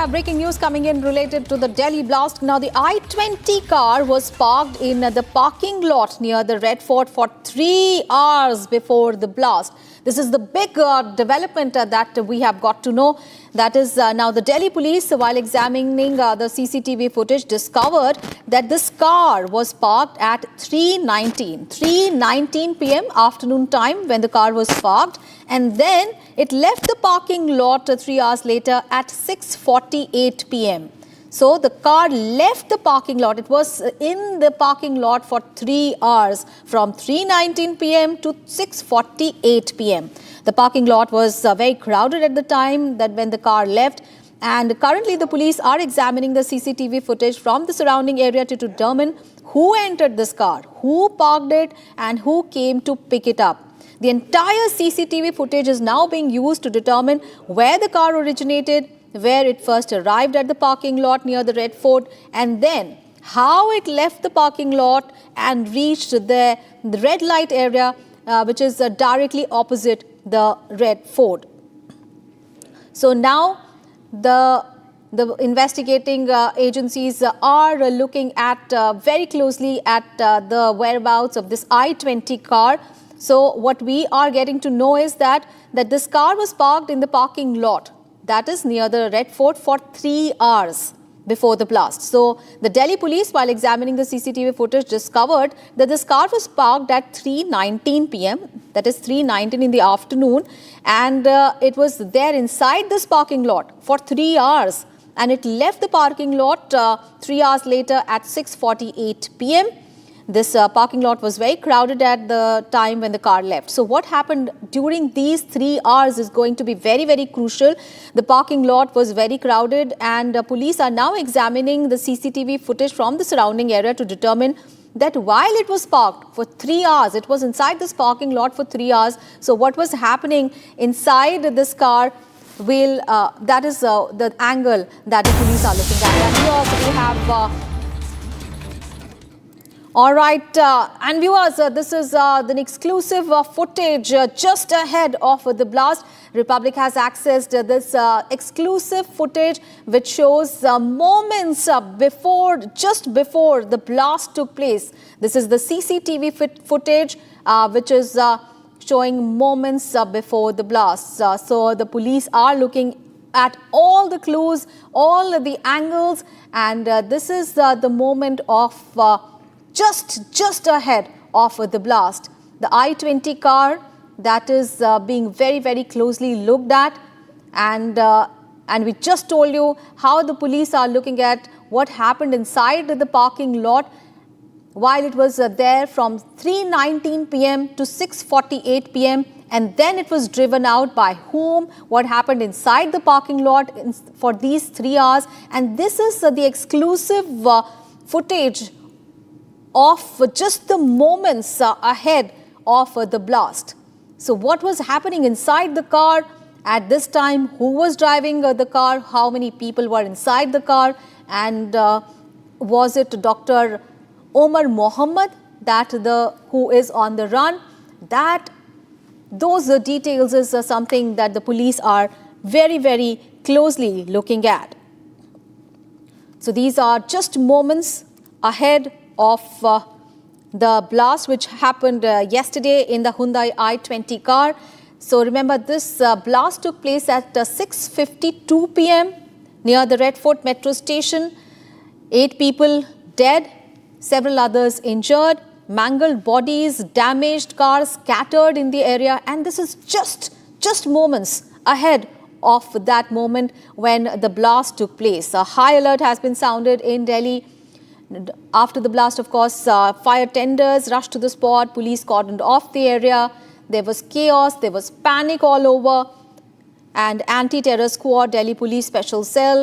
have breaking news coming in related to the Delhi blast. Now, the I-20 car was parked in the parking lot near the Red Fort for 3 hours before the blast. This is the big development that we have got to know. That is now the Delhi police, while examining the CCTV footage, discovered that this car was parked at 3:19 p.m. afternoon time when the car was parked, and then it left the parking lot 3 hours later at 6:48 p.m. So the car left the parking lot. It was in the parking lot for 3 hours from 3:19 p.m. to 6:48 p.m. The parking lot was very crowded at the time that when the car left. And currently the police are examining the CCTV footage from the surrounding area to determine who entered this car, who parked it, and who came to pick it up. The entire CCTV footage is now being used to determine where the car originated, where it first arrived at the parking lot near the Red Fort, and then how it left the parking lot and reached the red light area, which is directly opposite the Red Fort. So now the investigating agencies are looking at very closely at the whereabouts of this I-20 car. So what we are getting to know is that this car was parked in the parking lot, that is near the Red Fort, for 3 hours before the blast. So the Delhi police, while examining the CCTV footage, discovered that this car was parked at 3:19 p.m. That is 3:19 in the afternoon, and it was there inside this parking lot for 3 hours, and it left the parking lot 3 hours later at 6:48 p.m. This parking lot was very crowded at the time when the car left. So what happened during these 3 hours is going to be very, very crucial. The parking lot was very crowded, and police are now examining the CCTV footage from the surrounding area to determine that while it was parked for 3 hours, it was inside this parking lot for 3 hours. So what was happening inside this car that is the angle that the police are looking at. And here we have all right, and viewers, this is the exclusive footage just ahead of the blast. Republic has accessed this exclusive footage which shows moments just before the blast took place. This is the CCTV footage which is showing moments before the blast. So the police are looking at all the clues, all the angles, and this is the moment of just ahead of the blast. The I-20 car that is being very, very closely looked at, and we just told you how the police are looking at what happened inside the parking lot while it was there from 3:19 p.m. to 6:48 p.m. and then it was driven out by whom, what happened inside the parking lot for these 3 hours. And this is the exclusive footage of just the moments ahead of the blast. So what was happening inside the car at this time, who was driving the car, how many people were inside the car, and was it Dr. Omar Mohammed who is on the run? Those details is something that the police are very, very closely looking at. So these are just moments ahead of the blast which happened yesterday in the Hyundai I-20 car. So remember, this blast took place at 6:52 p.m. near the Red Fort metro station. 8 people dead, several others injured, mangled bodies, damaged cars scattered in the area, and this is just moments ahead of that moment when the blast took place. A high alert has been sounded in Delhi. After the blast, of course, fire tenders rushed to the spot, police cordoned off the area. There was chaos, there was panic all over, and anti-terror squad, Delhi Police Special Cell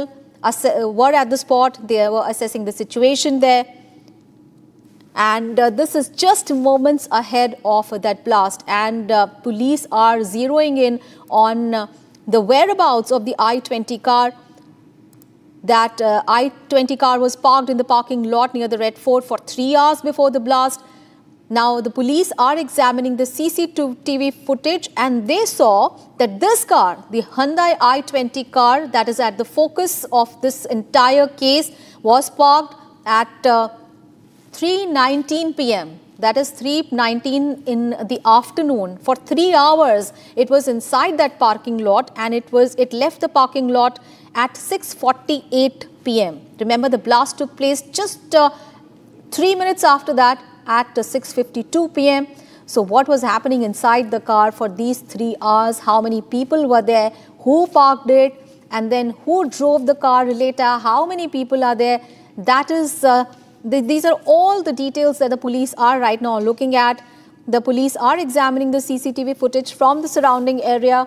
were at the spot. They were assessing the situation there. And this is just moments ahead of that blast, and police are zeroing in on the whereabouts of the I-20 car. That I-20 car was parked in the parking lot near the Red Fort for 3 hours before the blast. Now, the police are examining the CCTV footage and they saw that this car, the Hyundai i20 car that is at the focus of this entire case, was parked at 3:19 p.m. That is 3:19 in the afternoon. For 3 hours, it was inside that parking lot and it left the parking lot at 6:48 p.m. Remember, the blast took place just 3 minutes after that at 6:52 p.m. So what was happening inside the car for these 3 hours? How many people were there? Who parked it? And then who drove the car later? How many people are there? That is, these are all the details that the police are right now looking at. The police are examining the CCTV footage from the surrounding area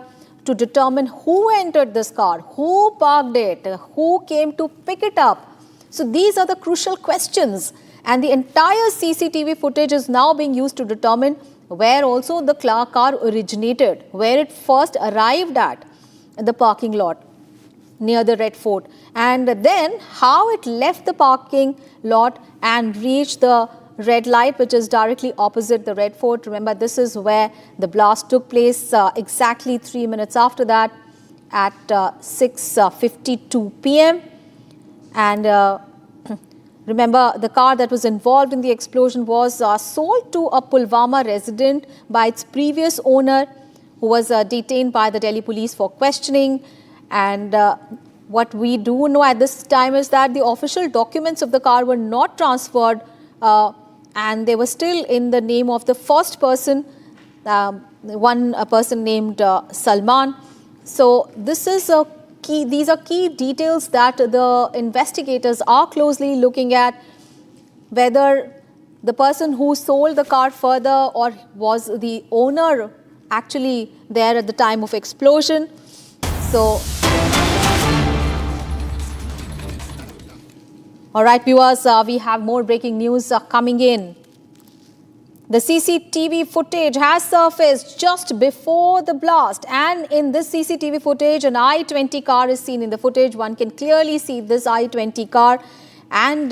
to determine who entered this car, who parked it, who came to pick it up. So these are the crucial questions. And the entire CCTV footage is now being used to determine where also the car originated, where it first arrived at the parking lot near the Red Fort, and then how it left the parking lot and reached the red light, which is directly opposite the Red Fort. Remember, this is where the blast took place exactly 3 minutes after that at 6:52 p.m. And remember, the car that was involved in the explosion was sold to a Pulwama resident by its previous owner, who was detained by the Delhi police for questioning. And what we do know at this time is that the official documents of the car were not transferred and they were still in the name of the first person, a person named Salman. So this is a these are key details that the investigators are closely looking at, whether the person who sold the car further or was the owner actually there at the time of explosion. So, all right, viewers, we have more breaking news coming in. The CCTV footage has surfaced just before the blast, and in this CCTV footage, an i20 car is seen in the footage. One can clearly see this i20 car, and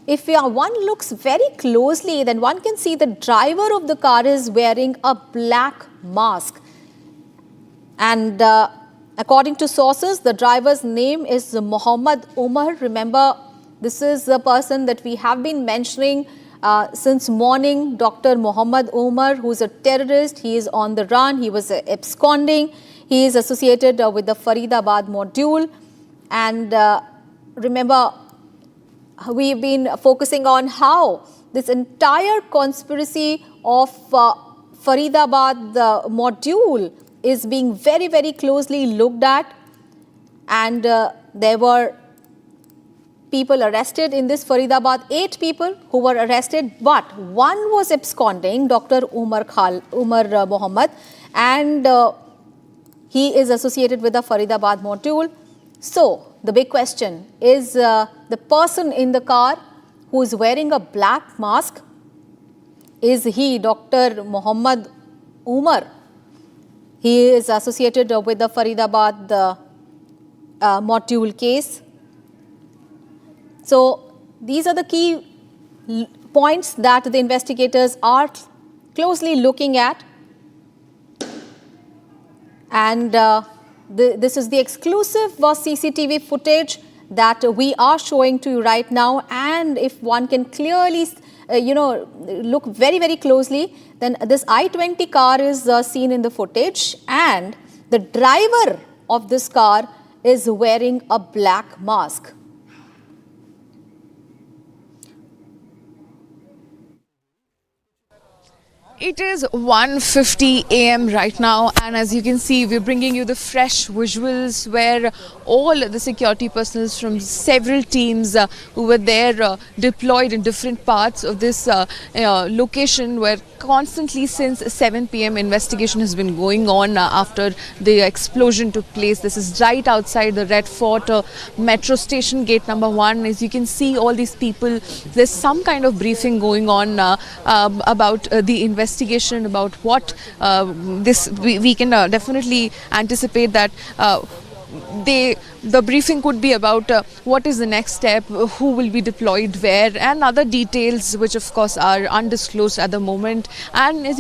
if one looks very closely, then one can see the driver of the car is wearing a black mask. And according to sources, the driver's name is Muhammad Umar. Remember, this is the person that we have been mentioning since morning, Dr. Muhammad Umar, who is a terrorist. He is on the run. He was absconding. He is associated with the Faridabad module. And remember, we've been focusing on how this entire conspiracy of Faridabad module is being very, very closely looked at. And there were people arrested in this Faridabad, 8 people who were arrested, but one was absconding, Dr. Umar Muhammad, and he is associated with the Faridabad module. So the big question is, the person in the car who is wearing a black mask, is he Dr. Muhammad Umar? He is associated with the Faridabad module case. So these are the key points that the investigators are closely looking at. And this is the exclusive CCTV footage that we are showing to you right now. And if one can clearly, look very, very closely, then this i20 car is seen in the footage, and the driver of this car is wearing a black mask. It is 1:50 a.m. right now, and as you can see, we're bringing you the fresh visuals where all the security personnel from several teams who were there deployed in different parts of this location, where constantly since 7 p.m. investigation has been going on after the explosion took place. This is right outside the Red Fort metro station, gate number 1. As you can see, all these people, there's some kind of briefing going on about the investigation, about what we can definitely anticipate that the briefing could be about what is the next step, who will be deployed where, and other details which of course are undisclosed at the moment. And as